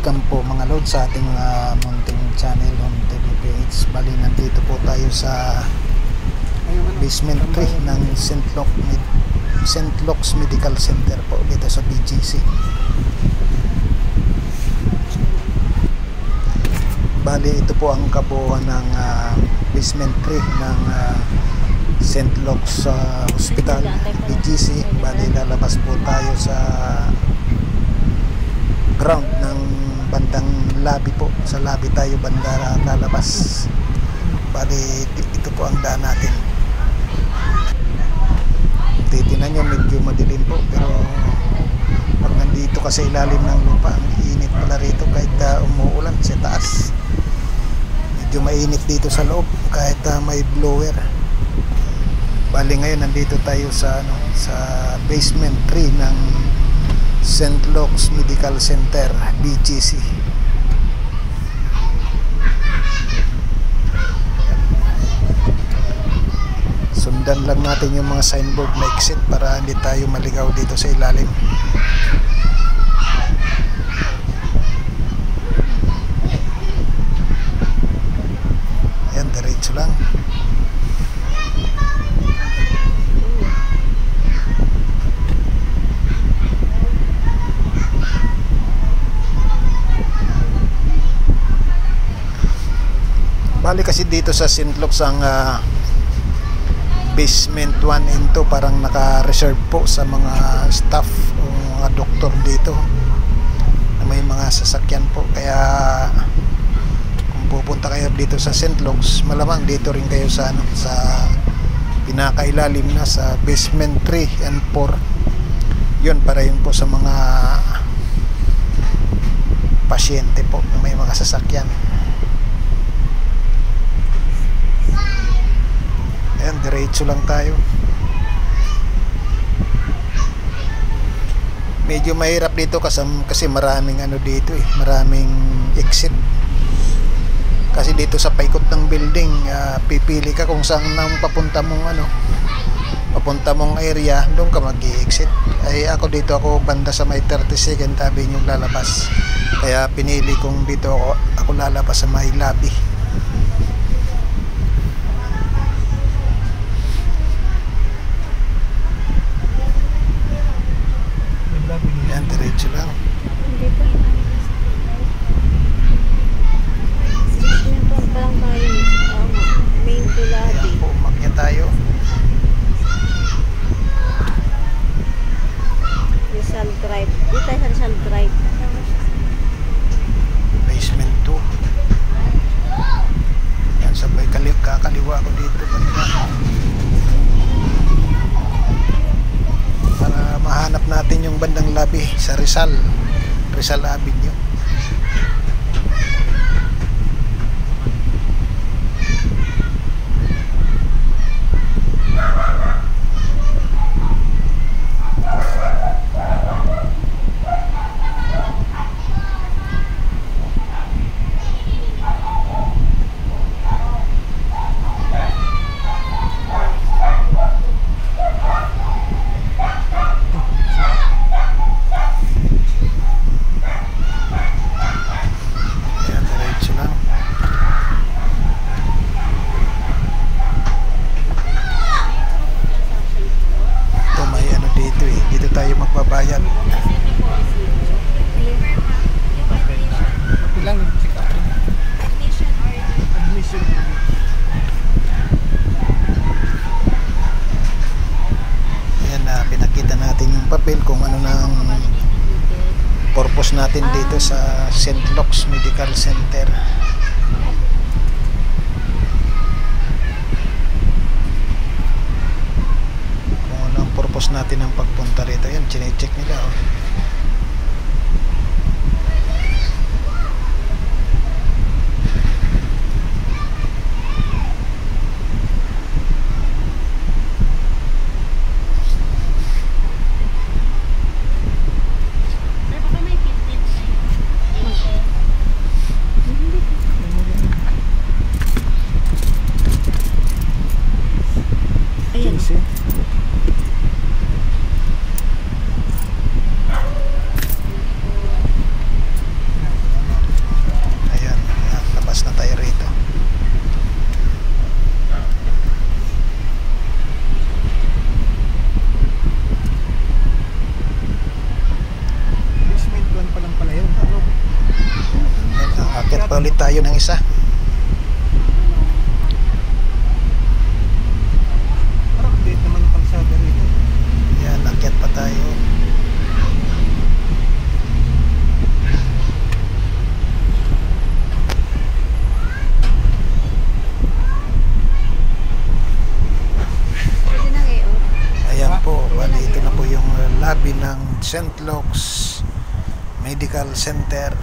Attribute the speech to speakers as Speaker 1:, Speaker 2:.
Speaker 1: welcome po mga lord sa ating munting channel on TVPH. Bali nandito po tayo sa basement 3 ng St. Luke's Medical Center po dito sa BGC. Bali ito po ang kabuuan ng basement 3 ng St. Luke's Hospital BGC. Bali lalabas po tayo sa ground ng bandang lobby po. Sa lobby tayo banda lalabas. Bali ito po ang daan natin. Titinan nyo medyo madilim po, pero pag nandito kasi ilalim ng lupa, ang init pala rito kahit umuulan sa taas. Medyo mainit dito sa loob kahit may blower. Bali ngayon nandito tayo sa sa basement 3 ng St. Luke's Medical Center BGC. Sundan lang natin yung mga signboard na exit para hindi tayo maligaw dito sa ilalim. Ayan, diretso lang. Bali kasi dito sa St. Luke's ang basement 1 and 2 parang naka-reserve po sa mga staff o mga doktor dito na may mga sasakyan po. Kaya kung pupunta kayo dito sa St. Luke's, malamang dito rin kayo sa sa pinakailalim na sa basement 3 and 4. Yun para yun po sa mga pasyente po na may mga sasakyan. Ayan, diretso lang tayo. Medyo mahirap dito kasi maraming dito maraming exit. Kasi dito sa paikot ng building, pipili ka kung saan nang papunta mong area, doon ka mag-i-exit. Ay ako dito banda sa may 32nd Avenue lalabas. Kaya pinili kong dito ako lalabas sa may lobby. Yan, diretso lang.
Speaker 2: Main to lobby.
Speaker 1: Ayan po, umakyat tayo.
Speaker 2: Rizal Drive. Dito tayo sa Rizal Drive.
Speaker 1: Basement 2. Yan, sabay kakaliwa ko dito. Para mahanap natin yung bandang lobby sa Rizal Avenue. Magbabayad. Ayan na, pinakita natin yung papel kung ano nang purpose natin dito sa St. Luke's Medical Center. Purpose natin ang pagpunta rito. Yan, chine-check nila
Speaker 2: Ayan.
Speaker 1: tayo ng isa.
Speaker 3: Parang update naman yung kalsada rito.
Speaker 1: Yan, akyat pa tayo.
Speaker 2: Pwede na ngayon.
Speaker 1: Ayan po, bali ito na po yung lobby ng St. Luke's Medical Center.